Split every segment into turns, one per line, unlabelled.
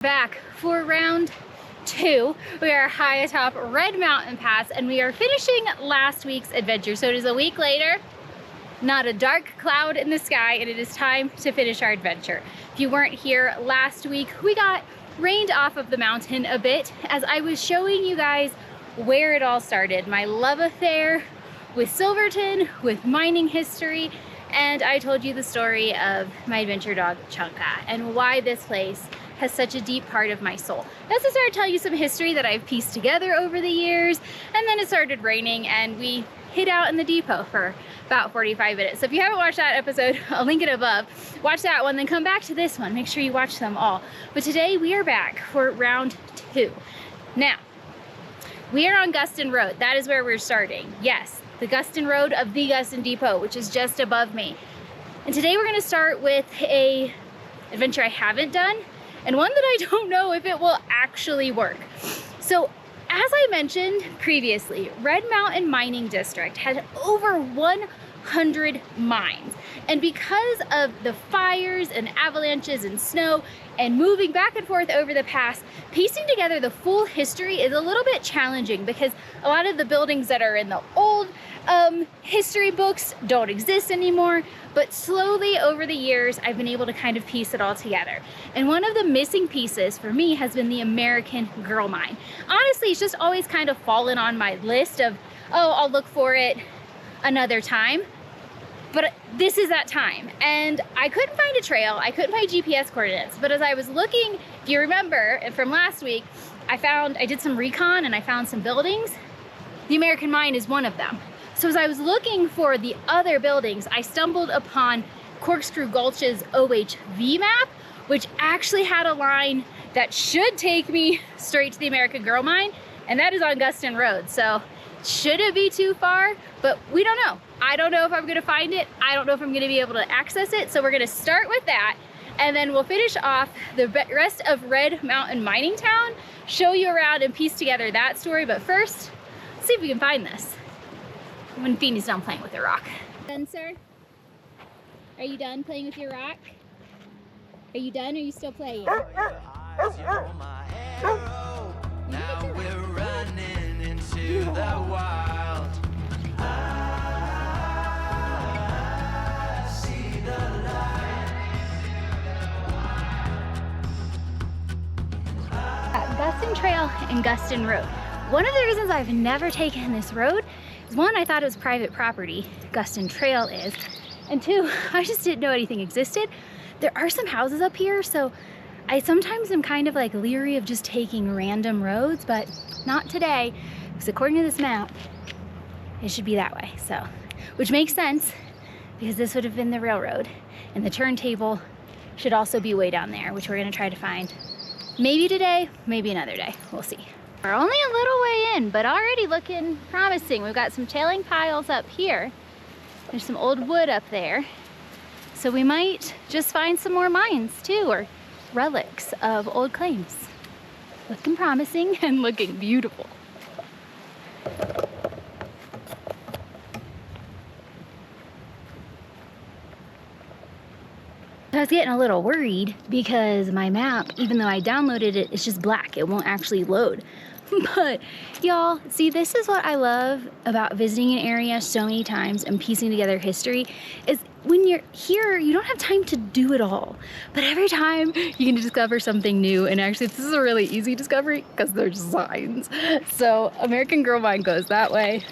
Back for round 2. We are high atop Red Mountain Pass and we are finishing last week's adventure. So it is a week later, not a dark cloud in the sky, and it is time to finish our adventure. If you weren't here last week, we got rained off of the mountain a bit as I was showing you guys where it all started. My love affair with Silverton, with mining history, and I told you the story of my adventure dog Chunka and why this place has such a deep part of my soul. That's to start telling you some history that I've pieced together over the years, and then it started raining and we hid out in the depot for about 45 minutes. So if you haven't watched that episode, I'll link it above. Watch that one, then come back to this one. Make sure you watch them all. But today we are back for round 2. Now, we are on Guston Road. That is where we're starting. Yes, the Guston Road of the Guston Depot, which is just above me. And today we're gonna start with a adventure I haven't done, and one that I don't know if it will actually work. So, as I mentioned previously, Red Mountain Mining District had over 100 mines. And because of the fires and avalanches and snow and moving back and forth over the pass, piecing together the full history is a little bit challenging because a lot of the buildings that are in the old history books don't exist anymore. But slowly over the years, I've been able to kind of piece it all together. And one of the missing pieces for me has been the American Girl Mine. Honestly, it's just always kind of fallen on my list of, oh, I'll look for it another time. But this is that time. And I couldn't find a trail, I couldn't find GPS coordinates. But as I was looking, if you remember from last week, I did some recon and I found some buildings. The American Mine is one of them. So as I was looking for the other buildings, I stumbled upon Corkscrew Gulch's OHV map, which actually had a line that should take me straight to the American Girl Mine, and that is on Guston Road. So should it be too far? But we don't know. I don't know if I'm gonna find it. I don't know if I'm gonna be able to access it. So we're gonna start with that, and then we'll finish off the rest of Red Mountain Mining Town, show you around and piece together that story. But first, let's see if we can find this. When Feeney's done playing with her rock. Done, sir? Are you done playing with your rock? Are you done, or are you still playing?
Now we're running into the wild. I see the light.
Guston Trail and Guston Road. One of the reasons I've never taken this road is, one, I thought it was private property, Guston Trail is, and two, I just didn't know anything existed. There are some houses up here, so I sometimes am kind of like leery of just taking random roads, but not today, because according to this map, it should be that way. So, which makes sense, because this would have been the railroad, and the turntable should also be way down there, which we're gonna try to find. Maybe today, maybe another day, we'll see. We're only a little way in, but already looking promising. We've got some tailing piles up here. There's some old wood up there. So we might just find some more mines too, or relics of old claims. Looking promising and looking beautiful. I was getting a little worried because my map, even though I downloaded it, it's just black. It won't actually load. But y'all, see, this is what I love about visiting an area so many times and piecing together history, is when you're here, you don't have time to do it all. But every time you can discover something new, and actually this is a really easy discovery because there's signs. So American Girl Mine goes that way.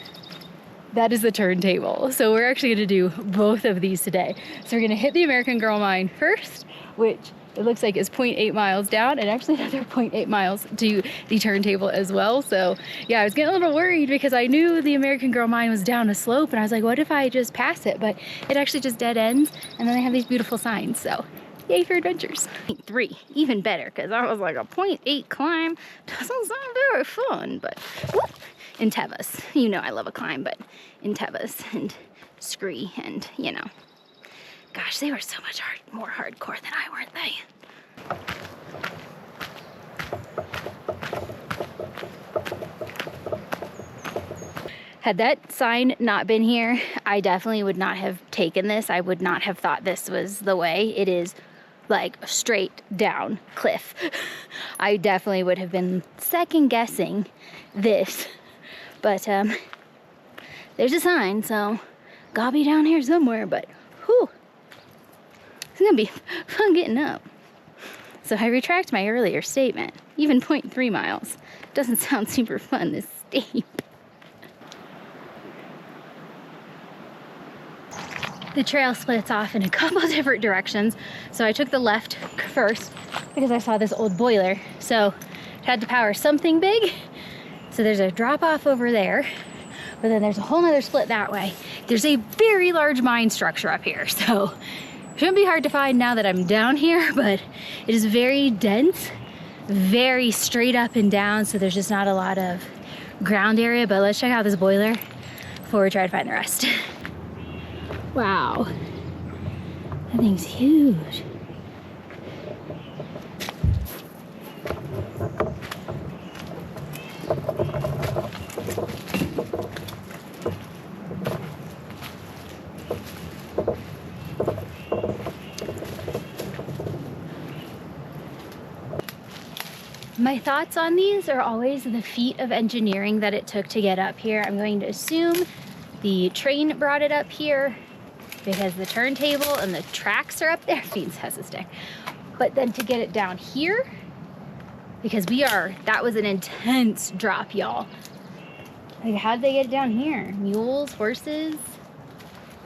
That is the turntable. So we're actually gonna do both of these today. So we're gonna hit the American Girl Mine first, which it looks like is 0.8 miles down, and actually another 0.8 miles to the turntable as well. So yeah, I was getting a little worried because I knew the American Girl Mine was down a slope, and I was like, what if I just pass it? But it actually just dead ends, and then they have these beautiful signs. So yay for adventures. 0.3, even better, because I was like, a 0.8 climb doesn't sound very fun, but whoop, in Tevas. You know I love a climb, but in Tevas and Scree and, you know. Gosh, they were so much more hardcore than I, weren't they? Had that sign not been here, I definitely would not have taken this. I would not have thought this was the way. It is like straight down cliff. I definitely would have been second guessing this, but there's a sign, so gotta be down here somewhere. But whew, it's gonna be fun getting up. So I retract my earlier statement. Even 0.3 miles doesn't sound super fun this steep. The trail splits off in a couple different directions. So I took the left first because I saw this old boiler. So it had to power something big. So there's a drop off over there, but then there's a whole nother split that way. There's a very large mine structure up here. So it shouldn't be hard to find now that I'm down here, but it is very dense, very straight up and down. So there's just not a lot of ground area, but let's check out this boiler before we try to find the rest. Wow, that thing's huge. My thoughts on these are always the feat of engineering that it took to get up here. I'm going to assume the train brought it up here because the turntable and the tracks are up there. Beans has a stick. But then to get it down here, because that was an intense drop, y'all. Like, how'd they get it down here? Mules, horses?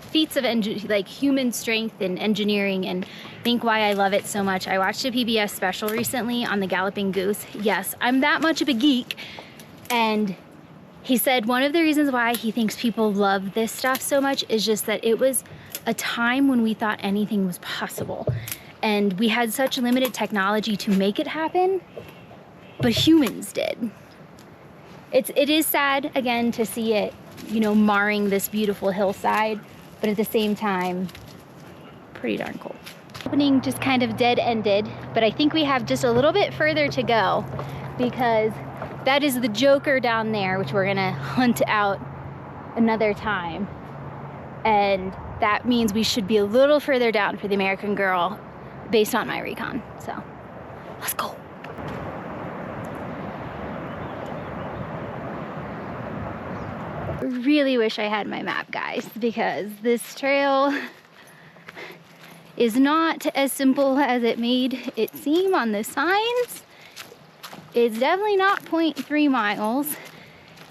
Feats of human strength and engineering, and I think why I love it so much. I watched a PBS special recently on the Galloping Goose. Yes, I'm that much of a geek, and he said one of the reasons why he thinks people love this stuff so much is just that it was a time when we thought anything was possible. And we had such limited technology to make it happen, but humans did. It is sad, again, to see it, marring this beautiful hillside, but at the same time, pretty darn cool. Opening just kind of dead-ended, but I think we have just a little bit further to go because that is the Joker down there, which we're gonna hunt out another time. And that means we should be a little further down for the American Girl based on my recon. So let's go. I really wish I had my map, guys, because this trail is not as simple as it made it seem on the signs. It's definitely not 0.3 miles.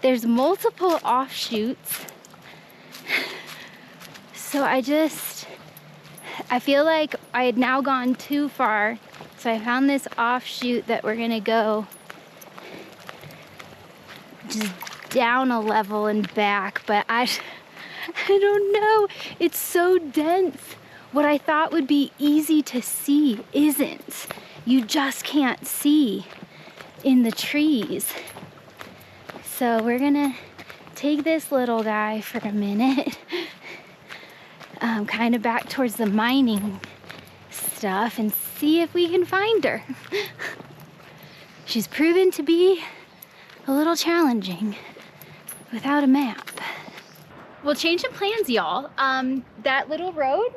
There's multiple offshoots. So I feel like I had now gone too far. So I found this offshoot that we're gonna go just down a level and back, but I don't know. It's so dense. What I thought would be easy to see isn't. You just can't see in the trees. So we're gonna take this little guy for a minute, kind of back towards the mining stuff and see if we can find her. She's proven to be a little challenging without a map. Well, change of plans, y'all. That little road,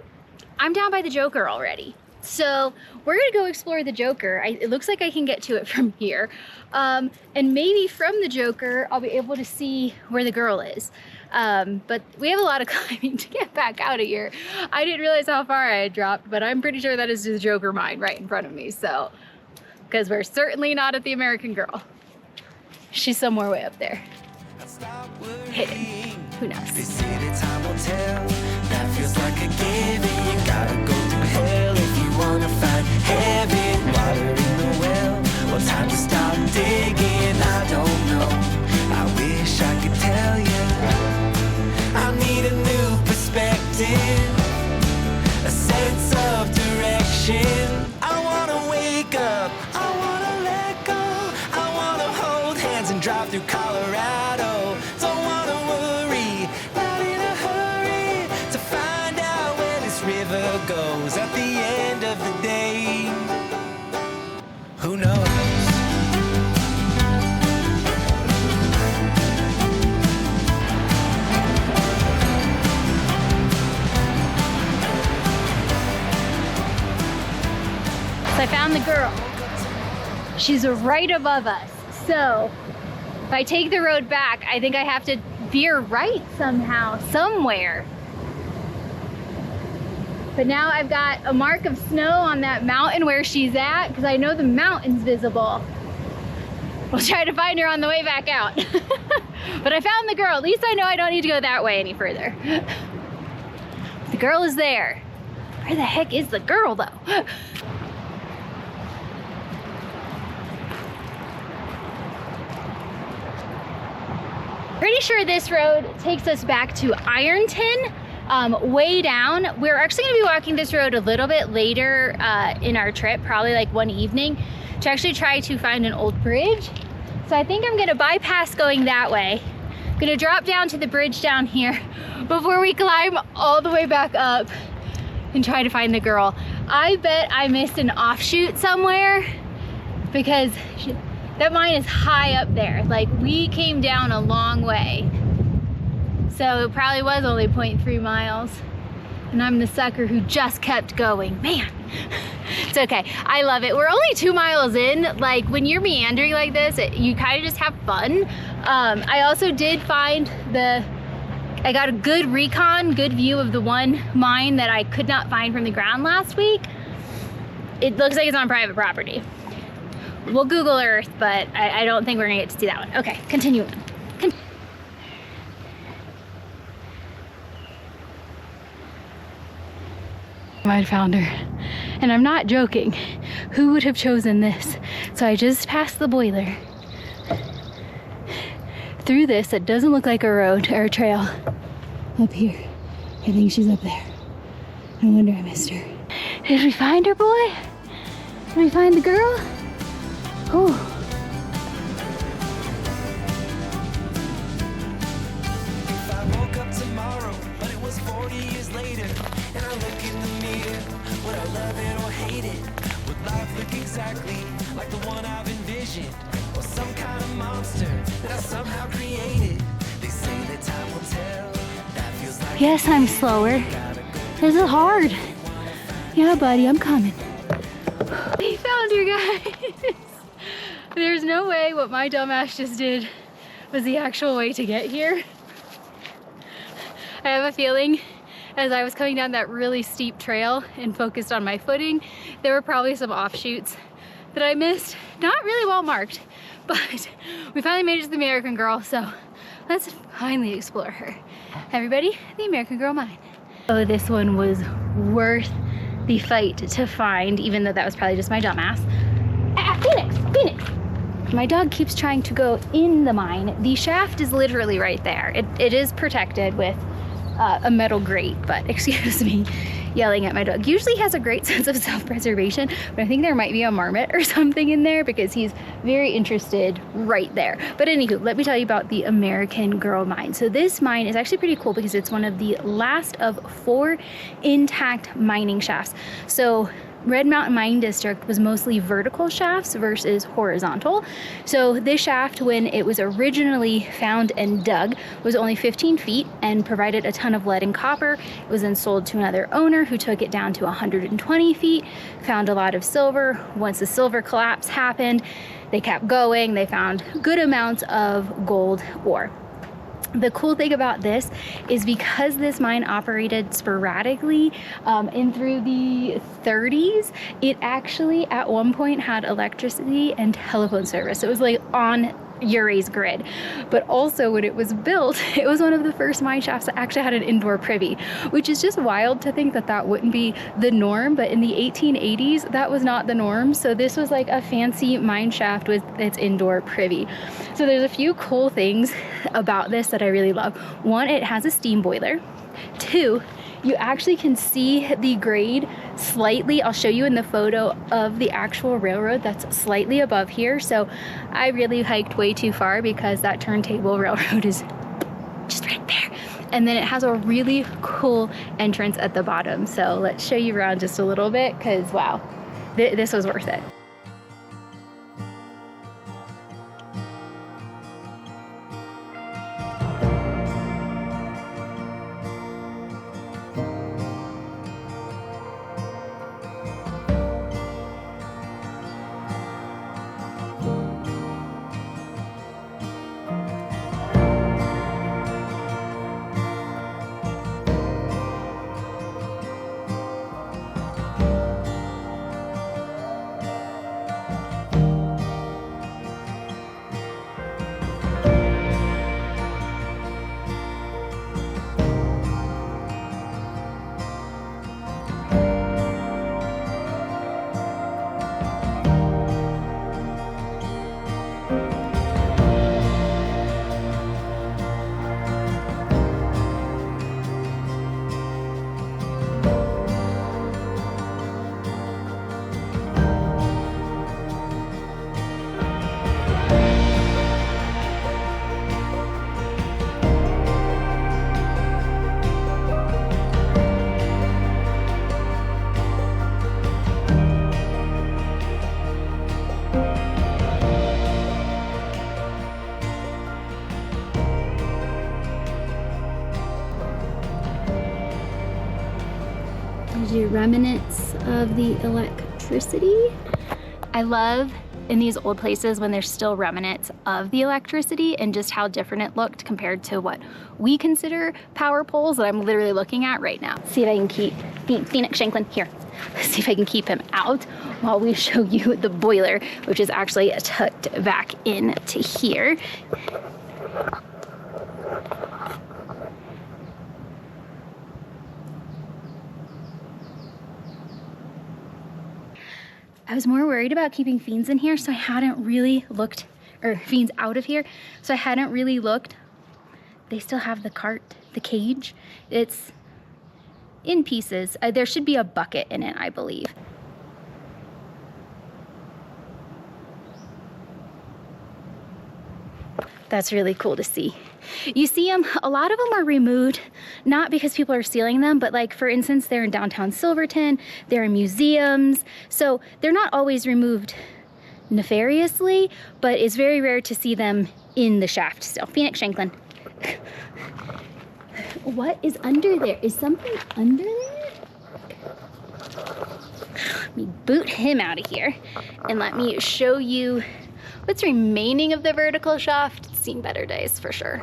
I'm down by the Joker already. So we're gonna go explore the Joker. It looks like I can get to it from here. And maybe from the Joker, I'll be able to see where the girl is. But we have a lot of climbing to get back out of here. I didn't realize how far I had dropped, but I'm pretty sure that is the Joker mine right in front of me. So, because we're certainly not at the American Girl. She's somewhere way up there. Hidden. Who knows?
They say that time will tell. That feels like a given. You gotta go through hell if you wanna find heaven. Water in the well. Well, time to start digging. I don't know. I wish I could tell you. I need a new perspective, a sense of direction. I wanna wake up. I wanna let go. I wanna hold hands and drive through Colorado. Don't wanna worry, not in a hurry to find out where this river goes at the end of the day. Who knows?
So I found found the girl. She's right above us. So if I take the road back, I think I have to veer right somehow, somewhere. But now I've got a mark of snow on that mountain where she's at, because I know the mountain's visible. We'll try to find her on the way back out. But I found the girl. At least I know I don't need to go that way any further. The girl is there. Where the heck is the girl though? Pretty sure this road takes us back to Ironton, way down. We're actually gonna be walking this road a little bit later in our trip, probably like one evening, to actually try to find an old bridge. So I think I'm gonna bypass going that way. I'm gonna drop down to the bridge down here before we climb all the way back up and try to find the girl. I bet I missed an offshoot somewhere, because that mine is high up there. Like, we came down a long way. So it probably was only 0.3 miles. And I'm the sucker who just kept going. Man, it's okay. I love it. We're only 2 miles in. Like, when you're meandering like this, you kind of just have fun. I also did find I got a good view of the one mine that I could not find from the ground last week. It looks like it's on private property. We'll Google Earth, but I don't think we're gonna get to see that one. Okay, continue. I found her, and I'm not joking. Who would have chosen this? So I just passed the boiler through this that doesn't look like a road or a trail up here. I think she's up there. No wonder I missed her. Did we find her, boy? Did we find the girl? Oh.
If I woke up tomorrow, but it was 40 years later, and I look in the mirror, would I love it or hate it? Would life look exactly like the one I've envisioned, or some kind of monster that I somehow created? They say that time will tell. That feels like
Yes, I'm slower. This is hard. Yeah, buddy, I'm coming. We found her, guys. There's no way what my dumbass just did was the actual way to get here. I have a feeling as I was coming down that really steep trail and focused on my footing, there were probably some offshoots that I missed. Not really well marked, but we finally made it to the American Girl, so let's finally explore her. Everybody, the American Girl mine. Oh, this one was worth the fight to find, even though that was probably just my dumbass. Phoenix! My dog keeps trying to go in the mine. The shaft is literally right there. It is protected with a metal grate, but excuse me yelling at my dog. Usually has a great sense of self-preservation, but I think there might be a marmot or something in there because he's very interested right there. But anywho, let me tell you about the American Girl mine. So this mine is actually pretty cool because it's one of the last of 4 intact mining shafts. So Red Mountain Mining District was mostly vertical shafts versus horizontal. So this shaft, when it was originally found and dug, was only 15 feet and provided a ton of lead and copper. It was then sold to another owner who took it down to 120 feet, found a lot of silver. Once the silver collapse happened, they kept going. They found good amounts of gold ore. The cool thing about this is because this mine operated sporadically in through the 30s, it actually at one point had electricity and telephone service. It was like on Ouray's grid. But also when it was built, it was one of the first mine shafts that actually had an indoor privy, which is just wild to think that that wouldn't be the norm. But in the 1880s, that was not the norm. So this was like a fancy mine shaft with its indoor privy. So there's a few cool things about this that I really love. One, it has a steam boiler. 2, you actually can see the grade slightly. I'll show you in the photo of the actual railroad that's slightly above here. So I really hiked way too far because that turntable railroad is just right there. And then it has a really cool entrance at the bottom. So let's show you around just a little bit because wow, this was worth it. your remnants of the electricity. I love in these old places when there's still remnants of the electricity and just how different it looked compared to what we consider power poles that I'm literally looking at right now. See if I can keep Phoenix Shanklin here. See if I can keep him out while we show you the boiler, which is actually tucked back into here. I was more worried about keeping fiends in here, so I hadn't really looked, or fiends out of here, so I hadn't really looked. They still have the cart, the cage. It's in pieces. There should be a bucket in it, I believe. That's really cool to see. You see them, a lot of them are removed, not because people are stealing them, but like for instance, they're in downtown Silverton, they're in museums. So they're not always removed nefariously, but it's very rare to see them in the shaft still. Phoenix Shanklin. What is under there? Is something under there? Let me boot him out of here and let me show you what's remaining of the vertical shaft. It's seen better days for sure.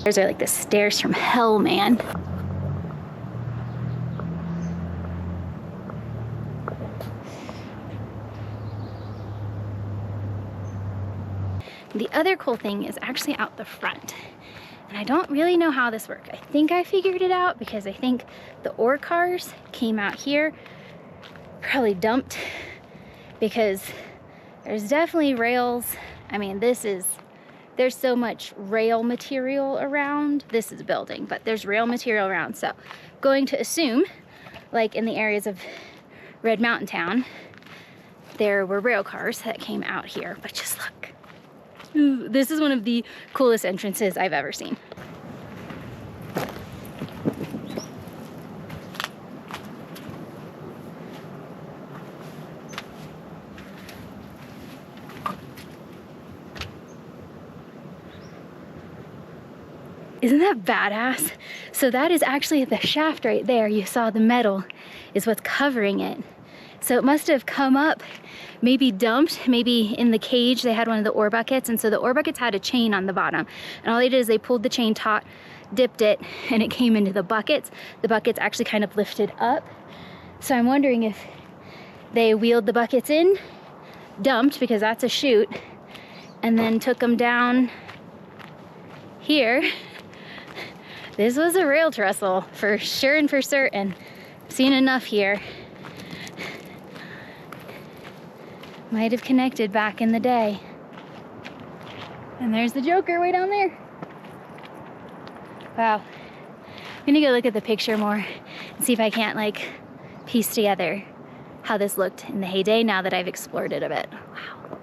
Those are like the stairs from hell, man. The other cool thing is actually out the front. And I don't really know how this works. I think I figured it out because I think the ore cars came out here, probably dumped, because there's definitely rails. I mean, there's so much rail material around. This is a building, but there's rail material around. So going to assume, like in the areas of Red Mountain Town, there were rail cars that came out here, but just look. Ooh, this is one of the coolest entrances I've ever seen. Isn't that badass? So that is actually the shaft right there. You saw the metal is what's covering it. So it must have come up, maybe dumped, maybe in the cage they had one of the ore buckets, and so the ore buckets had a chain on the bottom. And all they did is they pulled the chain taut, dipped it, and it came into the buckets. The buckets actually kind of lifted up. So I'm wondering if they wheeled the buckets in, dumped, because that's a chute, and then took them down here. This was a rail trestle for sure and for certain. Seen enough here. Might have connected back in the day. And there's the Joker way down there. Wow. I'm gonna go look at the picture more and see if I can't like piece together how this looked in the heyday now that I've explored it a bit. Wow.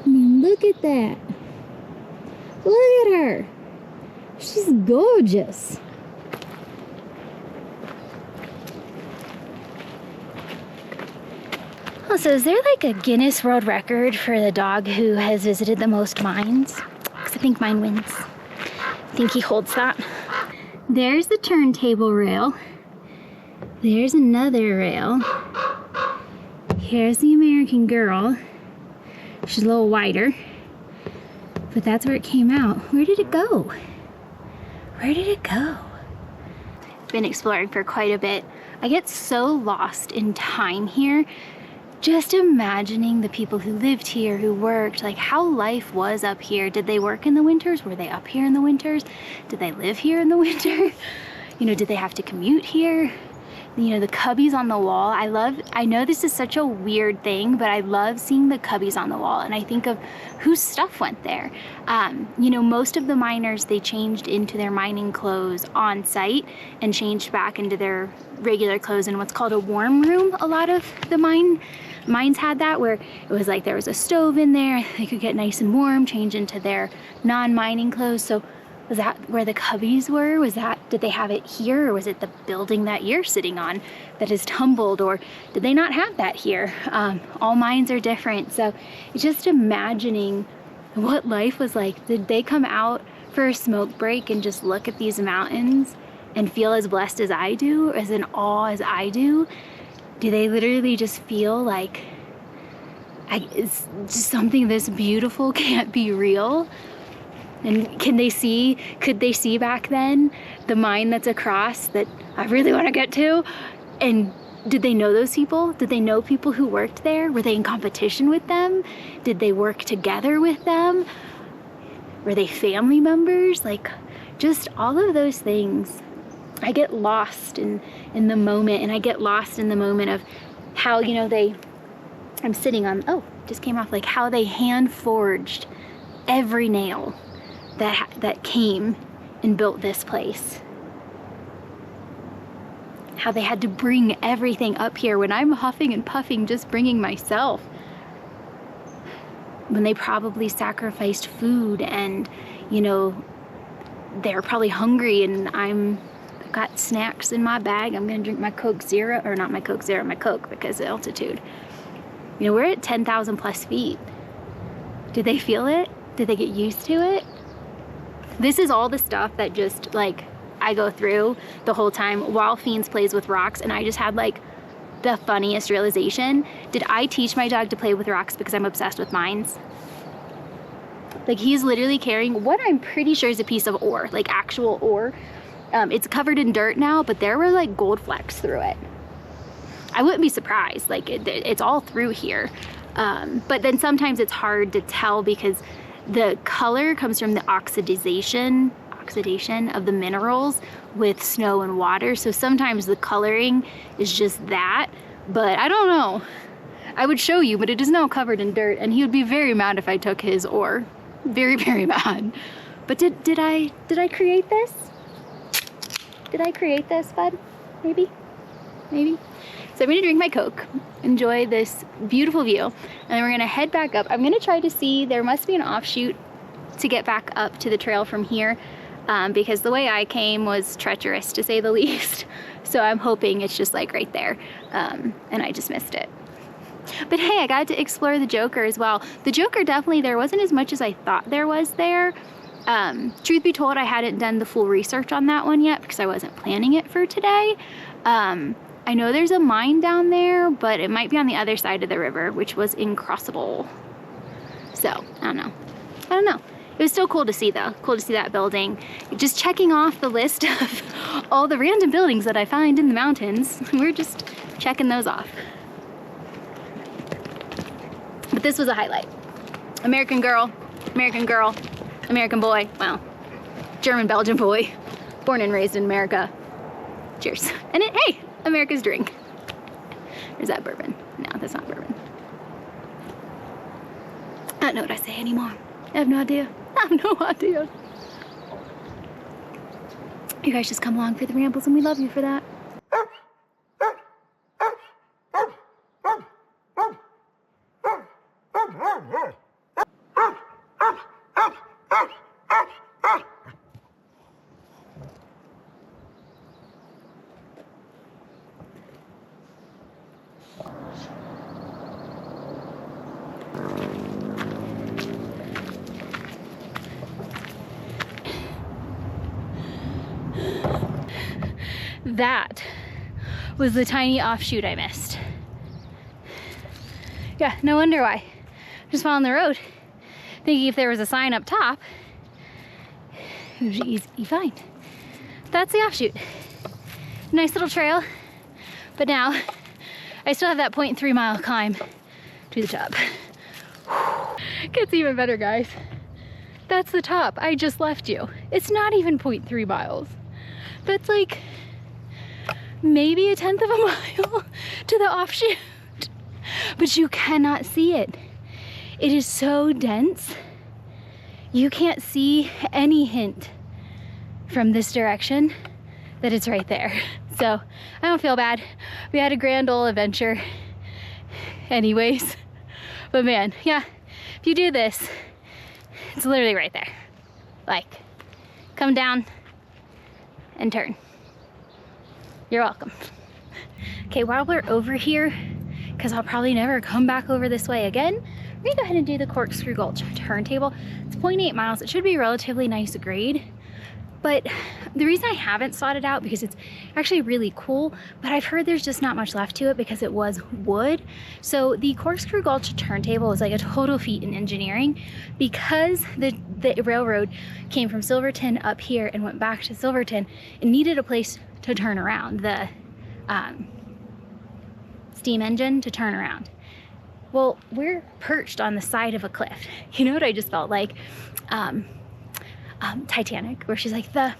I mean, look at that. Look at her. She's gorgeous. Oh, so is there like a Guinness World Record for the dog who has visited the most mines? Because I think mine wins. I think he holds that. There's the turntable rail. There's another rail. Here's the American Girl. She's a little wider. But that's where it came out. Where did it go? Where did it go? Been exploring for quite a bit. I get so lost in time here. Just imagining the people who lived here, who worked, like how life was up here. Did they work in the winters? Were they up here in the winters? Did they live here in the winter? You know, did they have to commute here? You know, the cubbies on the wall. I know this is such a weird thing, but I love seeing the cubbies on the wall. And I think of whose stuff went there. You know, most of the miners, they changed into their mining clothes on site and changed back into their regular clothes in what's called a warm room. A lot of the mines had that, where it was like there was a stove in there. They could get nice and warm, change into their non-mining clothes. So Was that where the cubbies were? Did they have it here, or was it the building that you're sitting on that is tumbled, or did they not have that here? All mines are different, so just imagining what life was like. Did they come out for a smoke break and just look at these mountains and feel as blessed as I do, as in awe as I do? Do they literally just feel like it's just something this beautiful can't be real? And could they see back then the mine that's across that I really want to get to? And did they know those people? Did they know people who worked there? Were they in competition with them? Did they work together with them? Were they family members? Like, just all of those things. I get lost in the moment, and I get lost in the moment of how, you know, I'm sitting on, oh, just came off, like how they hand forged every nail that came and built this place. How they had to bring everything up here when I'm huffing and puffing just bringing myself. When they probably sacrificed food, and, you know, they're probably hungry, and I've got snacks in my bag. I'm gonna drink my Coke Zero, or not my Coke Zero, my Coke, because of altitude. You know, we're at 10,000 plus feet. Did they feel it? Did they get used to it? This is all the stuff that just, like, I go through the whole time while Fiends plays with rocks, and I just had, like, the funniest realization. Did I teach my dog to play with rocks because I'm obsessed with mines? Like, he's literally carrying what I'm pretty sure is a piece of ore, like actual ore. It's covered in dirt now, but there were, like, gold flecks through it. I wouldn't be surprised. Like, it's all through here. But then sometimes it's hard to tell because the color comes from the oxidation of the minerals with snow and water. So sometimes the coloring is just that, but I don't know. I would show you, but it is now covered in dirt, and he would be very mad if I took his ore. Very, very mad. But did I create this? Did I create this, bud? Maybe? Maybe? So I'm gonna drink my Coke, enjoy this beautiful view, and then we're gonna head back up. I'm gonna try to see, there must be an offshoot to get back up to the trail from here, because the way I came was treacherous, to say the least. So I'm hoping it's just like right there, and I just missed it. But hey, I got to explore the Joker as well. The Joker, definitely, there wasn't as much as I thought there was there. Truth be told, I hadn't done the full research on that one yet because I wasn't planning it for today. I know there's a mine down there, but it might be on the other side of the river, which was incrossable. So, I don't know. It was still cool to see, though. Cool to see that building. Just checking off the list of all the random buildings that I find in the mountains. We're just checking those off. But this was a highlight. American girl, American boy, well, German-Belgian boy, born and raised in America. Cheers. And hey, America's drink. Or is that bourbon? No, that's not bourbon. I don't know what I say anymore. I have no idea. You guys just come along for the rambles, and we love you for that. That was the tiny offshoot I missed. Yeah, no wonder why. Just following the road, thinking if there was a sign up top, it would be easy to find. That's the offshoot. Nice little trail, but now I still have that 0.3 mile climb to the top. Gets even better, guys. That's the top. I just left you. It's not even 0.3 miles. That's like maybe 1/10 of a mile to the offshoot, but you cannot see it. It is so dense. You can't see any hint from this direction that it's right there. So I don't feel bad. We had a grand old adventure anyways. But man, yeah, if you do this, it's literally right there. Like, come down and turn. You're welcome. Okay, while we're over here, because I'll probably never come back over this way again, we're gonna go ahead and do the Corkscrew Gulch turntable. It's 0.8 miles. It should be relatively nice grade, but the reason I haven't sought it out because it's actually really cool, but I've heard there's just not much left to it because it was wood. So the Corkscrew Gulch turntable is like a total feat in engineering because the railroad came from Silverton up here and went back to Silverton. It needed a place to turn around, the steam engine to turn around. Well, we're perched on the side of a cliff. You know what I just felt like? Titanic, where she's like, that's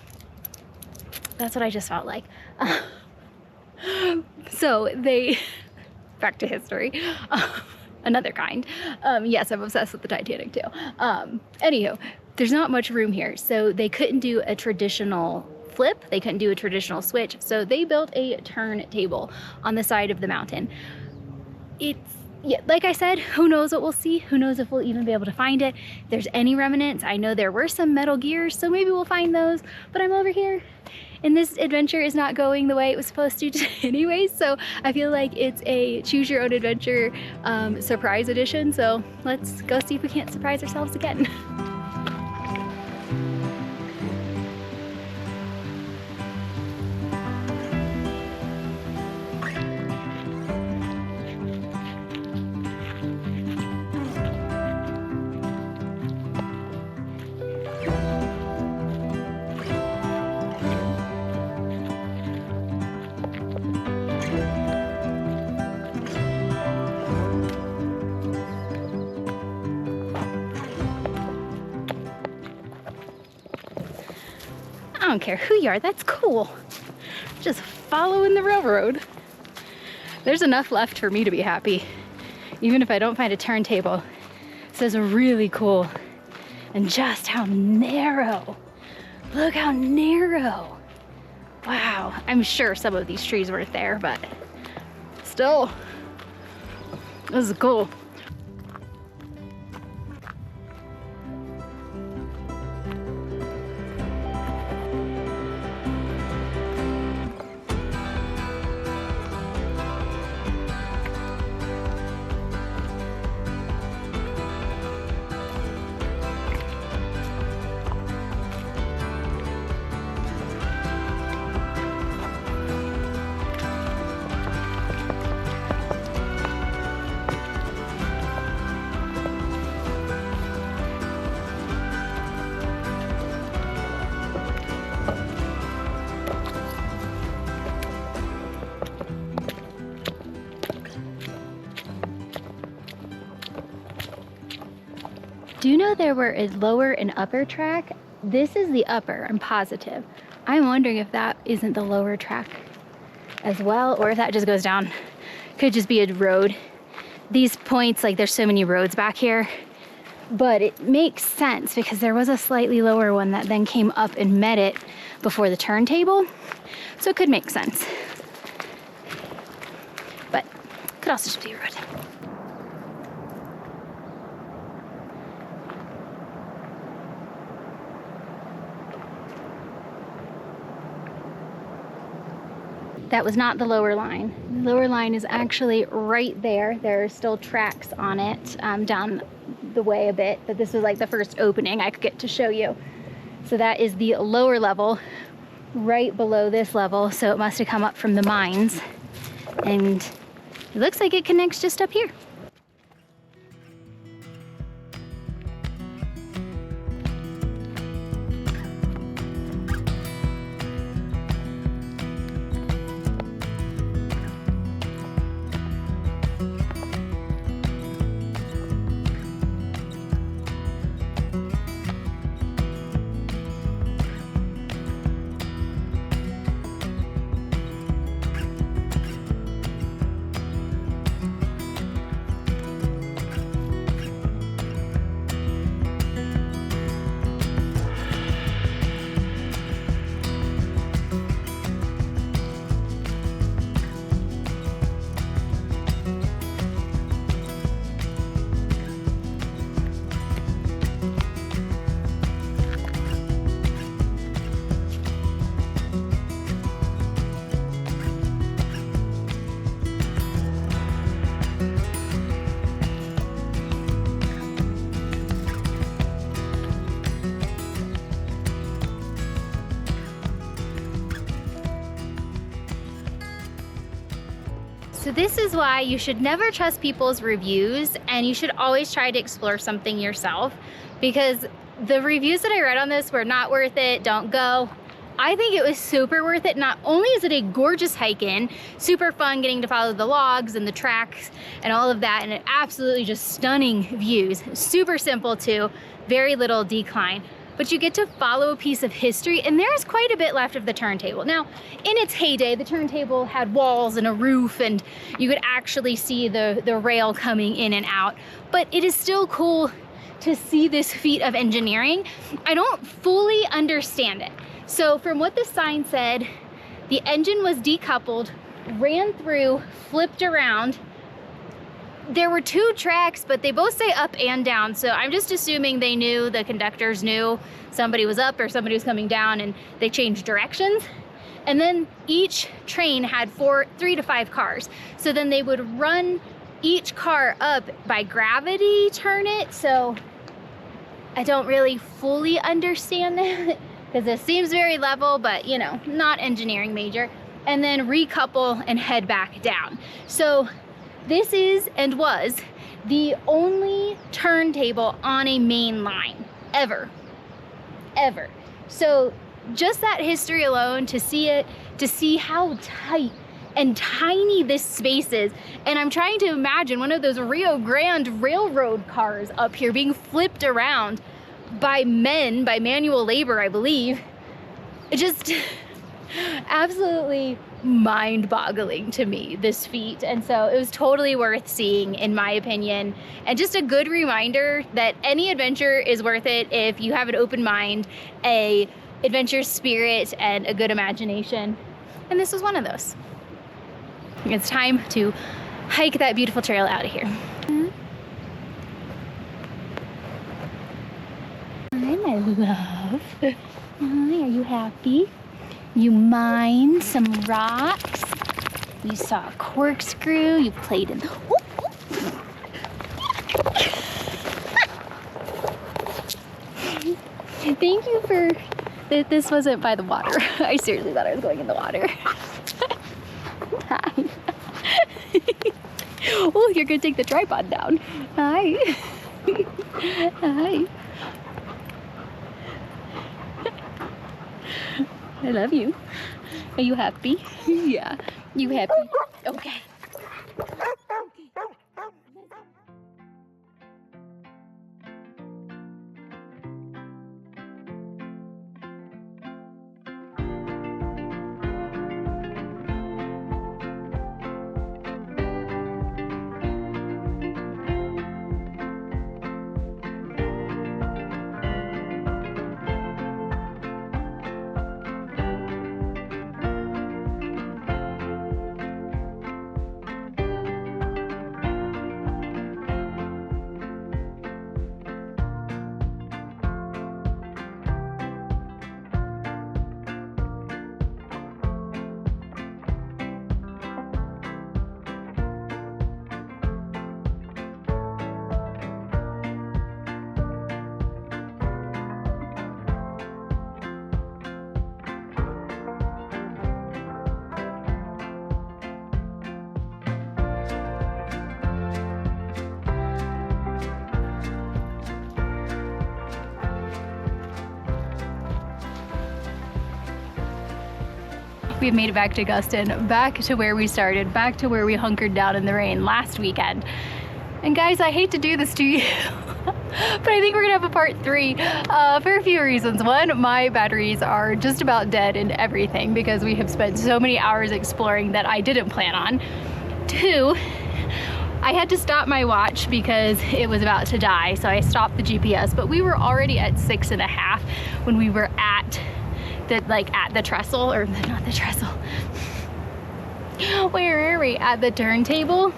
what I just felt like. So they, back to history, another kind. Yes, I'm obsessed with the Titanic too. Anywho, there's not much room here. So they couldn't do a traditional flip. They couldn't do a traditional switch. So they built a turntable on the side of the mountain. Yeah, like I said, who knows what we'll see? Who knows if we'll even be able to find it? If there's any remnants. I know there were some metal gears, so maybe we'll find those. But I'm over here, and this adventure is not going the way it was supposed to anyways, so I feel like it's a choose your own adventure surprise edition. So let's go see if we can't surprise ourselves again. I don't care who you are, that's cool. Just following the railroad. There's enough left for me to be happy. Even if I don't find a turntable. This is really cool. And just how narrow. Look how narrow. Wow, I'm sure some of these trees weren't there, but still, this is cool. Do you know there were a lower and upper track? This is the upper, I'm positive. I'm wondering if that isn't the lower track as well, or if that just goes down. Could just be a road. These points, like there's so many roads back here, but it makes sense because there was a slightly lower one that then came up and met it before the turntable. So it could make sense. But it could also just be a road. That was not the lower line. The lower line is actually right there. There are still tracks on it down the way a bit, but this was like the first opening I could get to show you. So that is the lower level, right below this level. So it must have come up from the mines. And it looks like it connects just up here. So this is why you should never trust people's reviews, and you should always try to explore something yourself, because the reviews that I read on this were not worth it, don't go. I think it was super worth it. Not only is it a gorgeous hike in, super fun getting to follow the logs and the tracks and all of that, and it absolutely just stunning views. Super simple too, very little decline. But you get to follow a piece of history, and there's quite a bit left of the turntable. Now, in its heyday, the turntable had walls and a roof, and you could actually see the rail coming in and out. But it is still cool to see this feat of engineering. I don't fully understand it. So from what the sign said, the engine was decoupled, ran through, flipped around. There were 2 tracks, but they both say up and down. So I'm just assuming they knew, the conductors knew somebody was up or somebody was coming down, and they changed directions. And then each train had 3 to 5 cars. So then they would run each car up by gravity, turn it. So I don't really fully understand that, because it seems very level, but you know, not engineering major. And then recouple and head back down. So this is and was the only turntable on a main line ever. So just that history alone, to see it, to see how tight and tiny this space is. And I'm trying to imagine one of those Rio Grande railroad cars up here being flipped around by men, by manual labor, I believe. It just absolutely mind-boggling to me, this feat. And so it was totally worth seeing, in my opinion, and just a good reminder that any adventure is worth it if you have an open mind, a adventure spirit, and a good imagination. And this was one of those. It's time to hike that beautiful trail out of here. Hi, my love. Hi, are you happy? You mined some rocks. You saw a corkscrew. You played in. Thank you for. This wasn't by the water. I seriously thought I was going in the water. Hi. Oh, you're gonna take the tripod down. Hi. Hi. I love you. Are you happy? Yeah. You happy? Okay. We've made it back to Guston, back to where we started, back to where we hunkered down in the rain last weekend. And guys, I hate to do this to you, but I think we're gonna have a part 3 for a few reasons. One, my batteries are just about dead in everything because we have spent so many hours exploring that I didn't plan on. 2, I had to stop my watch because it was about to die, so I stopped the GPS, but we were already at 6.5 when we were at the trestle, or not the trestle. Where are we? At the turntable.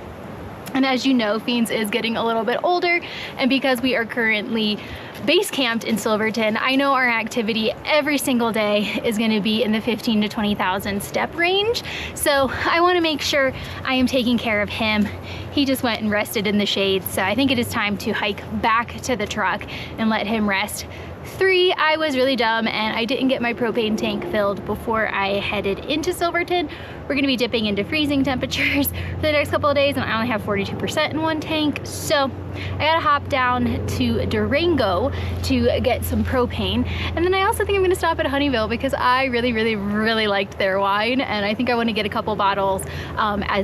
And as you know, Fiends is getting a little bit older, and because we are currently base camped in Silverton, I know our activity every single day is going to be in the 15 to 20,000 step range. So I want to make sure I am taking care of him. He just went and rested in the shade, so I think it is time to hike back to the truck and let him rest. 3, I was really dumb and I didn't get my propane tank filled before I headed into Silverton. We're gonna be dipping into freezing temperatures for the next couple of days, and I only have 42% in one tank. So I gotta hop down to Durango to get some propane. And then I also think I'm gonna stop at Honeyville because I really liked their wine. And I think I wanna get a couple bottles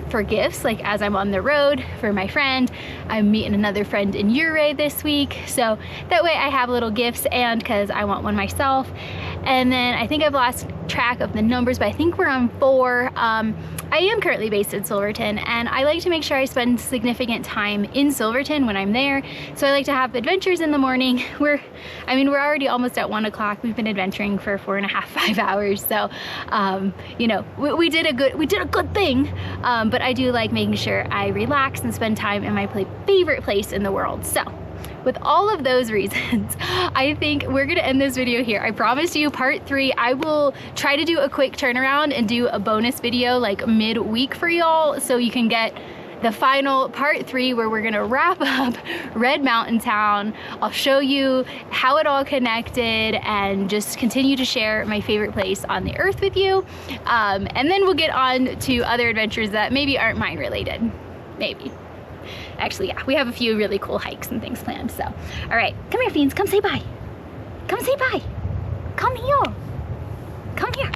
for gifts, like as I'm on the road for my friend. I'm meeting another friend in Ouray this week. So that way I have little gifts, and because I want one myself. And then I think I've lost track of the numbers, but I think we're on 4. I am currently based in Silverton, and I like to make sure I spend significant time in Silverton when I'm there. So I like to have adventures in the morning. We're already almost at 1 o'clock. We've been adventuring for 4.5, 5 hours. So, you know, we did a good thing. But I do like making sure I relax and spend time in my favorite place in the world. So, with all of those reasons, I think we're gonna end this video here. I promise you part 3, I will try to do a quick turnaround and do a bonus video like mid-week for y'all, so you can get the final part 3 where we're gonna wrap up Red Mountain Town. I'll show you how it all connected and just continue to share my favorite place on the earth with you. And then we'll get on to other adventures that maybe aren't mine related, maybe. Actually, yeah, we have a few really cool hikes and things planned, so. All right, come here, Fiends, come say bye. Come say bye. Come here. Come here.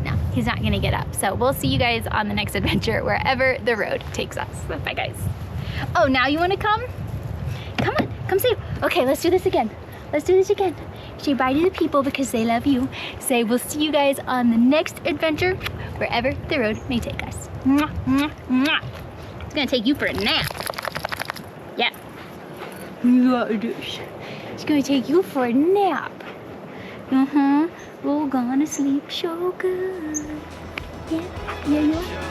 No, he's not gonna get up. So we'll see you guys on the next adventure, wherever the road takes us. Bye, guys. Oh, now you wanna come? Come on, come say, okay, let's do this again. Let's do this again. Say bye to the people because they love you. Say we'll see you guys on the next adventure, wherever the road may take us. Mwah, mwah, mwah. It's gonna take you for a nap. Yeah. It's gonna take you for a nap. We're gonna sleep so good. Yeah, yeah, yeah.